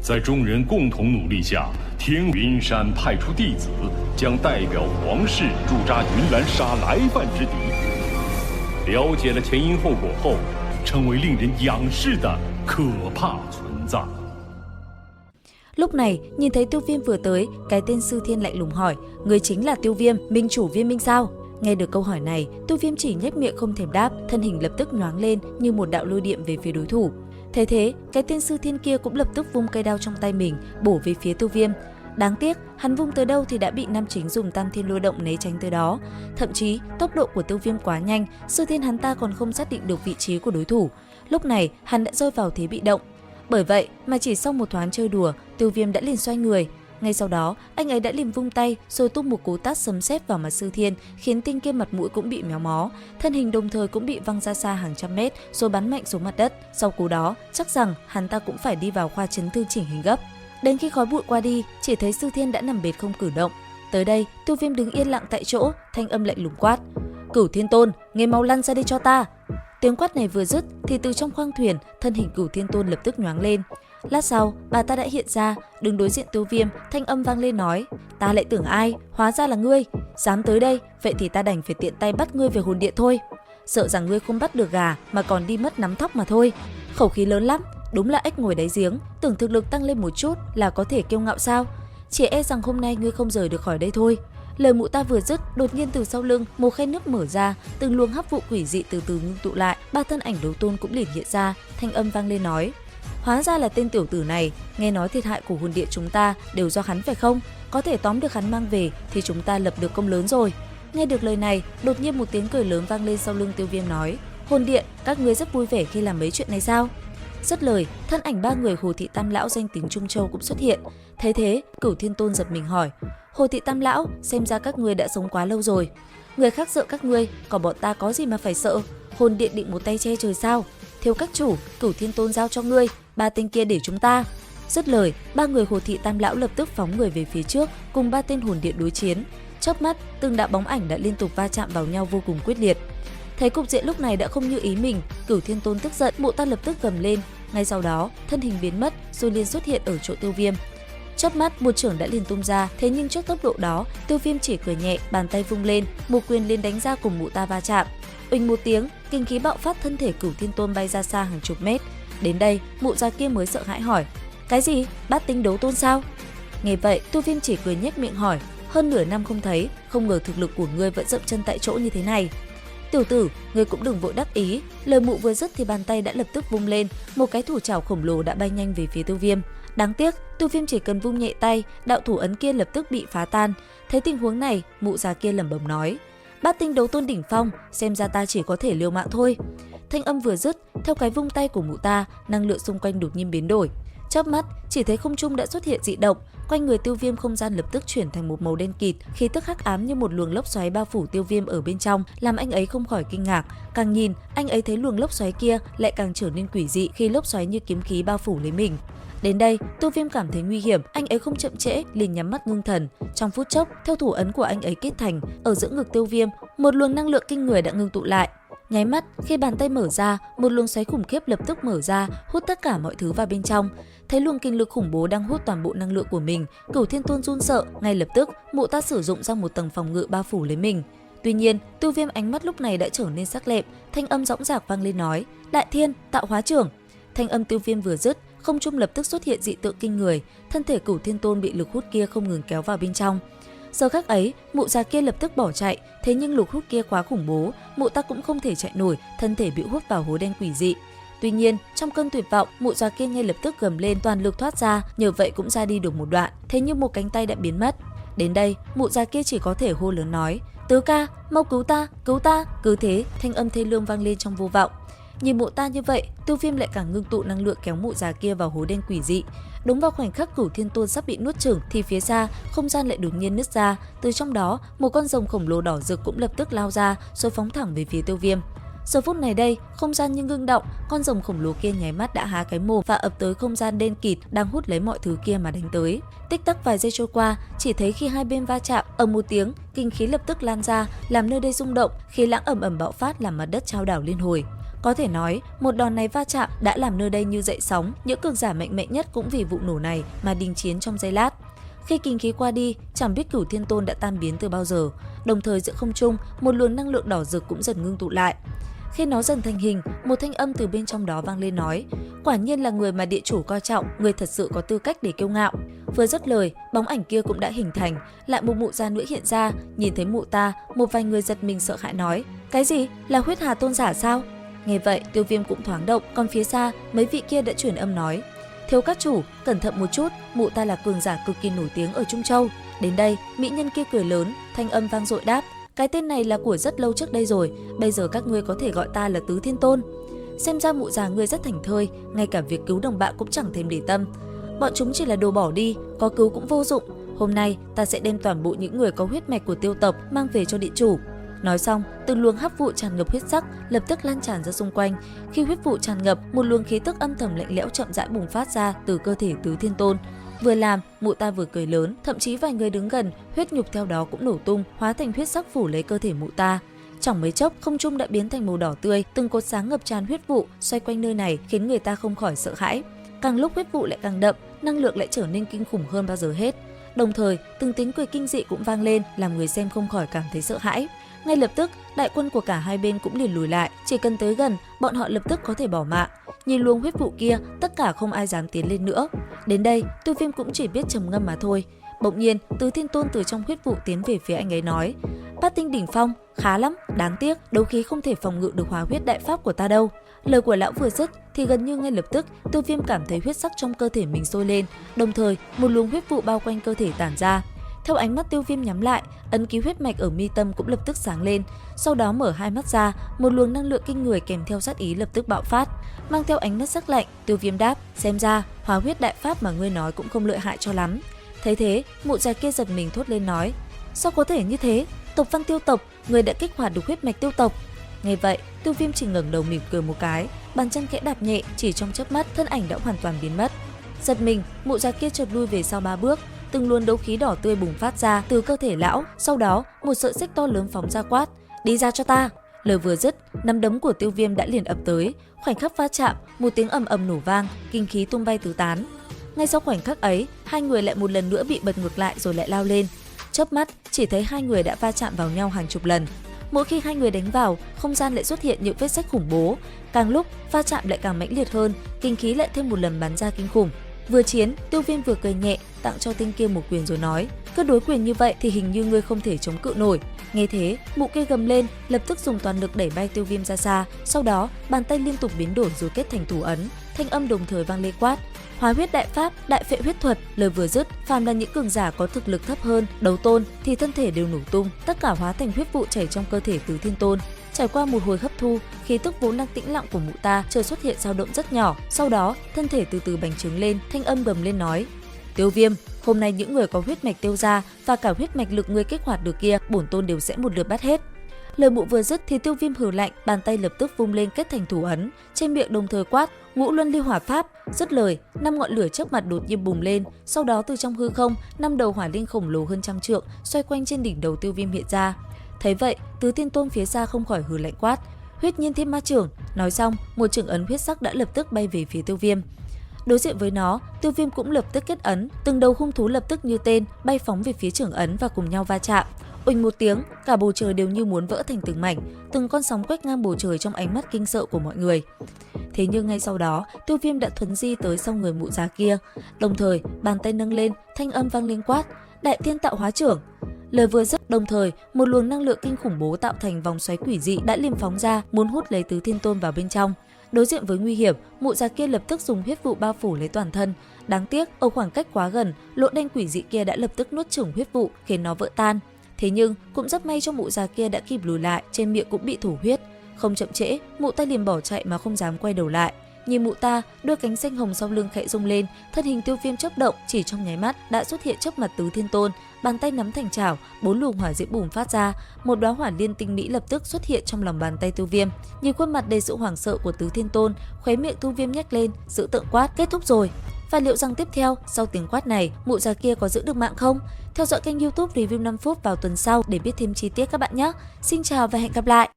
在众人共同努力下，天云山派出弟子，将代表皇室驻扎云岚沙来犯之敌。了解了前因后果后，成为令人仰视的可怕存在。 Lúc này, nhìn thấy Tiêu Viêm vừa tới, cái tên Sư Thiên lạnh lùng hỏi, người chính là Tiêu Viêm, minh chủ Viêm Minh sao? Nghe được câu hỏi này, Tiêu Viêm chỉ nhếch miệng không thèm đáp, thân hình lập tức nhoáng lên như một đạo lôi điện về phía đối thủ. Thế thế, cái tên Sư Thiên kia cũng lập tức vung cây đao trong tay mình, bổ về phía Tiêu Viêm. Đáng tiếc, hắn vung tới đâu thì đã bị Nam Chính dùng Tam Thiên Lôi Động né tránh tới đó. Thậm chí, tốc độ của Tiêu Viêm quá nhanh, Sư Thiên hắn ta còn không xác định được vị trí của đối thủ. Lúc này, hắn đã rơi vào thế bị động. Bởi vậy mà chỉ sau một thoáng chơi đùa, Tiêu Viêm đã liền xoay người. Ngay sau đó, anh ấy đã liền vung tay rồi tung một cú tát sấm sét vào mặt Sư Thiên, khiến tên kia mặt mũi cũng bị méo mó, thân hình đồng thời cũng bị văng ra xa hàng trăm mét rồi bắn mạnh xuống mặt đất. Sau cú đó, chắc rằng hắn ta cũng phải đi vào khoa chấn thương chỉnh hình gấp. Đến khi khói bụi qua đi, chỉ thấy Sư Thiên đã nằm bệt không cử động. Tới đây, Tiêu Viêm đứng yên lặng tại chỗ, thanh âm lạnh lùng quát: "Cửu Thiên Tôn, ngươi mau lăn ra đây cho ta!" Tiếng quát này vừa dứt thì từ trong khoang thuyền, thân hình Cửu Thiên Tôn lập tức nhoáng lên. Lát sau, bà ta đã hiện ra, đứng đối diện Tiêu Viêm, thanh âm vang lên nói: "Ta lại tưởng ai, hóa ra là ngươi, dám tới đây, vậy thì ta đành phải tiện tay bắt ngươi về hồn điện thôi. Sợ rằng ngươi không bắt được gà mà còn đi mất nắm thóc mà thôi." Khẩu khí lớn lắm, đúng là ếch ngồi đáy giếng, tưởng thực lực tăng lên một chút là có thể kiêu ngạo sao? Chỉ e rằng hôm nay ngươi không rời được khỏi đây thôi. Lời mụ ta vừa dứt, đột nhiên từ sau lưng một khe nước mở ra, từng luồng hấp vụ quỷ dị từ từ ngưng tụ lại, ba thân ảnh đấu tôn cũng liền hiện ra, thanh âm vang lên nói: "Hóa ra là tên tiểu tử này, nghe nói thiệt hại của hồn điện chúng ta đều do hắn phải không? Có thể tóm được hắn mang về thì chúng ta lập được công lớn rồi." Nghe được lời này, đột nhiên một tiếng cười lớn vang lên sau lưng Tiêu Viêm nói: "Hồn điện, các ngươi rất vui vẻ khi làm mấy chuyện này sao?" Dứt lời, thân ảnh ba người Hồ Thị Tam Lão danh tính Trung Châu cũng xuất hiện. Thấy thế, Cửu Thiên Tôn giật mình hỏi: "Hồ Thị Tam Lão, xem ra các ngươi đã sống quá lâu rồi. Người khác sợ các ngươi, còn bọn ta có gì mà phải sợ? Hồn điện định một tay che trời sao? Thiếu các chủ, Cửu Thiên Tôn giao cho ngươi, ba tên kia để chúng ta." Dứt lời, ba người Hồ Thị Tam Lão lập tức phóng người về phía trước, cùng ba tên hồn điện đối chiến. Chớp mắt, từng đạo bóng ảnh đã liên tục va chạm vào nhau vô cùng quyết liệt. Thấy cục diện lúc này đã không như ý mình, Cửu Thiên Tôn tức giận, mụ ta lập tức gầm lên. Ngay sau đó, thân hình biến mất rồi liền xuất hiện ở chỗ Tiêu Viêm. Chớp mắt, một chưởng đã liền tung ra, thế nhưng trước tốc độ đó, Tiêu Viêm chỉ cười nhẹ, bàn tay vung lên, một quyền liền đánh ra cùng mụ ta va chạm. Uỳnh một tiếng, kinh khí bạo phát, thân thể Cửu Thiên Tôn bay ra xa hàng chục mét. Đến đây, mụ già kia mới sợ hãi hỏi: "Cái gì? Bát tinh đấu tôn sao?" Nghe vậy, Tiêu Viêm chỉ cười nhếch miệng hỏi: "Hơn nửa năm không thấy, không ngờ thực lực của ngươi vẫn dậm chân tại chỗ như thế này." "Tiểu tử, ngươi cũng đừng vội đắc ý." Lời mụ vừa dứt thì bàn tay đã lập tức vung lên, một cái thủ trảo khổng lồ đã bay nhanh về phía Tiêu Viêm. Đáng tiếc, Tiêu Viêm chỉ cần vung nhẹ tay, đạo thủ ấn kia lập tức bị phá tan. Thấy tình huống này, mụ già kia lẩm bẩm nói: "Bát tinh đấu tôn đỉnh phong, xem ra ta chỉ có thể liều mạng thôi." Thanh âm vừa dứt, theo cái vung tay của mụ ta, năng lượng xung quanh đột nhiên biến đổi. Chớp mắt, chỉ thấy không trung đã xuất hiện dị động, quanh người Tiêu Viêm không gian lập tức chuyển thành một màu đen kịt, khí tức hắc ám như một luồng lốc xoáy bao phủ Tiêu Viêm ở bên trong, làm anh ấy không khỏi kinh ngạc. Càng nhìn, anh ấy thấy luồng lốc xoáy kia lại càng trở nên quỷ dị khi lốc xoáy như kiếm khí bao phủ lấy mình. Đến đây, Tiêu Viêm cảm thấy nguy hiểm, anh ấy không chậm trễ, liền nhắm mắt ngưng thần. Trong phút chốc, theo thủ ấn của anh ấy kết thành, ở giữa ngực Tiêu Viêm, một luồng năng lượng kinh người đã ngưng tụ lại. Nháy mắt, khi bàn tay mở ra, một luồng xoáy khủng khiếp lập tức mở ra, hút tất cả mọi thứ vào bên trong. Thấy luồng kinh lực khủng bố đang hút toàn bộ năng lượng của mình, Cửu Thiên Tôn run sợ, ngay lập tức, mụ ta sử dụng ra một tầng phòng ngự bao phủ lấy mình. Tuy nhiên, Tiêu Viêm ánh mắt lúc này đã trở nên sắc lẹm, thanh âm dõng dạc vang lên nói: "Đại Thiên, tạo hóa trưởng." Thanh âm Tiêu Viêm vừa dứt, không trung lập tức xuất hiện dị tượng kinh người, thân thể Cửu Thiên Tôn bị lực hút kia không ngừng kéo vào bên trong. Giờ khắc ấy, mụ già kia lập tức bỏ chạy, thế nhưng lực hút kia quá khủng bố, mụ ta cũng không thể chạy nổi, thân thể bị hút vào hố đen quỷ dị. Tuy nhiên, trong cơn tuyệt vọng, mụ già kia ngay lập tức gầm lên toàn lực thoát ra, nhờ vậy cũng ra đi được một đoạn, thế nhưng một cánh tay đã biến mất. Đến đây, mụ già kia chỉ có thể hô lớn nói: "Tứ ca, mau cứu ta, cứu ta!" Cứ thế, thanh âm thê lương vang lên trong vô vọng. Nhìn mụ ta như vậy, Tiêu Viêm lại càng ngưng tụ năng lượng kéo mụ già kia vào hố đen quỷ dị. Đúng vào khoảnh khắc Cửu Thiên Tôn sắp bị nuốt chửng thì phía xa, không gian lại đột nhiên nứt ra, từ trong đó, một con rồng khổng lồ đỏ rực cũng lập tức lao ra, rồi phóng thẳng về phía Tiêu Viêm. Giờ phút này đây, không gian như ngưng động, con rồng khổng lồ kia nháy mắt đã há cái mồm và ập tới không gian đen kịt đang hút lấy mọi thứ kia mà đánh tới. Tích tắc vài giây trôi qua, chỉ thấy khi hai bên va chạm, ầm một tiếng, kinh khí lập tức lan ra, làm nơi đây rung động, khí lãng ầm ầm bạo phát làm mặt đất chao đảo liên hồi. Có thể nói, một đòn này va chạm đã làm nơi đây như dậy sóng, những cường giả mạnh mẽ nhất cũng vì vụ nổ này mà đình chiến trong giây lát. Khi kinh khí qua đi, chẳng biết Cửu Thiên Tôn đã tan biến từ bao giờ. Đồng thời giữa không trung, một luồng năng lượng đỏ rực cũng dần ngưng tụ lại. Khi nó dần thành hình, một thanh âm từ bên trong đó vang lên nói: quả nhiên là người mà địa chủ coi trọng, người thật sự có tư cách để kiêu ngạo. Vừa dứt lời, bóng ảnh kia cũng đã hình thành, lại một mụ già nữa hiện ra. Nhìn thấy mụ ta, một vài người giật mình sợ hãi nói: cái gì? Là Huyết Hà Tôn giả sao? Nghe vậy, Tiêu Viêm cũng thoáng động, còn phía xa, mấy vị kia đã truyền âm nói: thiếu các chủ, cẩn thận một chút, mụ ta là cường giả cực kỳ nổi tiếng ở Trung Châu. Đến đây, mỹ nhân kia cười lớn, thanh âm vang dội đáp: cái tên này là của rất lâu trước đây rồi, bây giờ các ngươi có thể gọi ta là Tứ Thiên Tôn. Xem ra mụ già ngươi rất thảnh thơi, ngay cả việc cứu đồng bạn cũng chẳng thèm để tâm. Bọn chúng chỉ là đồ bỏ đi, có cứu cũng vô dụng. Hôm nay ta sẽ đem toàn bộ những người có huyết mạch của Tiêu tộc mang về cho địa chủ. Nói xong, từng luồng hắc vụ tràn ngập huyết sắc lập tức lan tràn ra xung quanh. Khi huyết vụ tràn ngập, một luồng khí tức âm thầm lạnh lẽo chậm rãi bùng phát ra từ cơ thể Tứ Thiên Tôn. Vừa làm, mụ ta vừa cười lớn, thậm chí vài người đứng gần, huyết nhục theo đó cũng nổ tung, hóa thành huyết sắc phủ lấy cơ thể mụ ta. Chẳng mấy chốc, không trung đã biến thành màu đỏ tươi, từng cột sáng ngập tràn huyết vụ xoay quanh nơi này khiến người ta không khỏi sợ hãi. Càng lúc huyết vụ lại càng đậm, năng lượng lại trở nên kinh khủng hơn bao giờ hết. Đồng thời, từng tiếng cười kinh dị cũng vang lên, làm người xem không khỏi cảm thấy sợ hãi. Ngay lập tức, đại quân của cả hai bên cũng liền lùi lại, chỉ cần tới gần, bọn họ lập tức có thể bỏ mạng. Nhìn luồng huyết vụ kia, tất cả không ai dám tiến lên nữa. Đến đây, Tiêu Viêm cũng chỉ biết trầm ngâm mà thôi. Bỗng nhiên, Tứ Thiên Tôn từ trong huyết vụ tiến về phía anh ấy nói: Bát tinh đỉnh phong, khá lắm, đáng tiếc, đấu khí không thể phòng ngự được hóa huyết đại pháp của ta đâu. Lời của lão vừa dứt thì gần như ngay lập tức, Tiêu Viêm cảm thấy huyết sắc trong cơ thể mình sôi lên, đồng thời một luồng huyết vụ bao quanh cơ thể tản ra. Theo ánh mắt Tiêu Viêm nhắm lại, ấn ký huyết mạch ở mi tâm cũng lập tức sáng lên. Sau đó mở hai mắt ra, một luồng năng lượng kinh người kèm theo sát ý lập tức bạo phát. Mang theo ánh mắt sắc lạnh, Tiêu Viêm đáp: xem ra hóa huyết đại pháp mà ngươi nói cũng không lợi hại cho lắm. Thấy thế, mụ già kia giật mình thốt lên nói: sao có thể như thế? Tộc Văn Tiêu tộc, người đã kích hoạt được huyết mạch Tiêu tộc. Nghe vậy, Tiêu Viêm chỉ ngẩng đầu mỉm cười một cái, bàn chân khẽ đạp nhẹ, chỉ trong chớp mắt thân ảnh đã hoàn toàn biến mất. Giật mình, mụ già kia chợt lui về sau 3 bước. Từng luồng đấu khí đỏ tươi bùng phát ra từ cơ thể lão, sau đó một sợi xích to lớn phóng ra quát: đi ra cho ta. Lời vừa dứt, nắm đấm của Tiêu Viêm đã liền ập tới, khoảnh khắc va chạm, một tiếng ầm ầm nổ vang, kinh khí tung bay tứ tán. Ngay sau khoảnh khắc ấy, hai người lại một lần nữa bị bật ngược lại rồi lại lao lên. Chớp mắt, chỉ thấy hai người đã va chạm vào nhau hàng chục lần. Mỗi khi hai người đánh vào, không gian lại xuất hiện những vết rách khủng bố. Càng lúc, va chạm lại càng mãnh liệt hơn, kinh khí lại thêm một lần bắn ra kinh khủng. Vừa chiến, Tiêu Viêm vừa cười nhẹ, tặng cho tên kia một quyền rồi nói: cứ đối quyền như vậy thì hình như ngươi không thể chống cự nổi. Nghe thế, mụ kia gầm lên, lập tức dùng toàn lực đẩy bay Tiêu Viêm ra xa. Sau đó, bàn tay liên tục biến đổi rồi kết thành thủ ấn, thanh âm đồng thời vang lên quát: hóa huyết đại pháp, đại phệ huyết thuật. Lời vừa dứt, phàm là những cường giả có thực lực thấp hơn, đấu tôn thì thân thể đều nổ tung, tất cả hóa thành huyết vụ chảy trong cơ thể Tứ Thiên Tôn. Trải qua một hồi hấp thu, khí tức vốn đang tĩnh lặng của mụ ta chợt xuất hiện dao động rất nhỏ, sau đó thân thể từ từ bành trướng lên, thanh âm gầm lên nói: Tiêu Viêm, hôm nay những người có huyết mạch Tiêu gia và cả huyết mạch lực ngươi kích hoạt được kia, bổn tôn đều sẽ một lượt bắt hết. Lời mụ vừa dứt thì Tiêu Viêm hừ lạnh, bàn tay lập tức vung lên kết thành thủ ấn, trên miệng đồng thời quát: Ngũ Luân Ly Hỏa Pháp. Dứt lời, 5 ngọn lửa trước mặt đột nhiên bùng lên, sau đó từ trong hư không, 5 đầu hỏa linh khổng lồ hơn trăm trượng xoay quanh trên đỉnh đầu Tiêu Viêm hiện ra. Thấy vậy, Tứ Thiên Tôn phía xa không khỏi hừ lạnh quát: Huyết Nhiên Thiên Ma Chưởng. Nói xong, một chưởng ấn huyết sắc đã lập tức bay về phía Tiêu Viêm. Đối diện với nó, Tiêu Viêm cũng lập tức kết ấn, từng đầu hung thú lập tức như tên bay phóng về phía chưởng ấn và cùng nhau va chạm. Oanh một tiếng, cả bầu trời đều như muốn vỡ thành từng mảnh, từng con sóng quét ngang bầu trời trong ánh mắt kinh sợ của mọi người. Thế nhưng ngay sau đó, Tiêu Viêm đã thuấn di tới sau người mụ già kia, đồng thời bàn tay nâng lên, thanh âm vang lên quát: Đại Thiên Tạo Hóa Chưởng. Lời vừa dứt, đồng thời một luồng năng lượng kinh khủng bố tạo thành vòng xoáy quỷ dị đã liềm phóng ra, muốn hút lấy Tứ Thiên Tôn vào bên trong. Đối diện với nguy hiểm, mụ già kia lập tức dùng huyết vụ bao phủ lấy toàn thân. Đáng tiếc, ở khoảng cách quá gần, lỗ đen quỷ dị kia đã lập tức nuốt chửng huyết vụ, khiến nó vỡ tan. Thế nhưng cũng rất may cho mụ già kia đã kịp lùi lại, trên miệng cũng bị thủ huyết. Không chậm trễ, mụ ta liền bỏ chạy mà không dám quay đầu lại. Nhìn mụ ta, đôi cánh xanh hồng sau lưng khẽ rung lên, thân hình Tiêu Viêm chớp động, chỉ trong nháy mắt đã xuất hiện trước mặt Tứ Thiên Tôn, bàn tay nắm thành chảo, 4 luồng hỏa diễm bùng phát ra, một đóa hỏa liên tinh mỹ lập tức xuất hiện trong lòng bàn tay Tiêu Viêm. Nhìn khuôn mặt đầy sự hoảng sợ của Tứ Thiên Tôn, khóe miệng Tiêu Viêm nhếch lên, giữ tượng quát: kết thúc rồi. Và liệu rằng tiếp theo, sau tiếng quát này, mụ già kia có giữ được mạng không? Theo dõi kênh YouTube Review 5 phút vào tuần sau để biết thêm chi tiết các bạn nhé. Xin chào và hẹn gặp lại.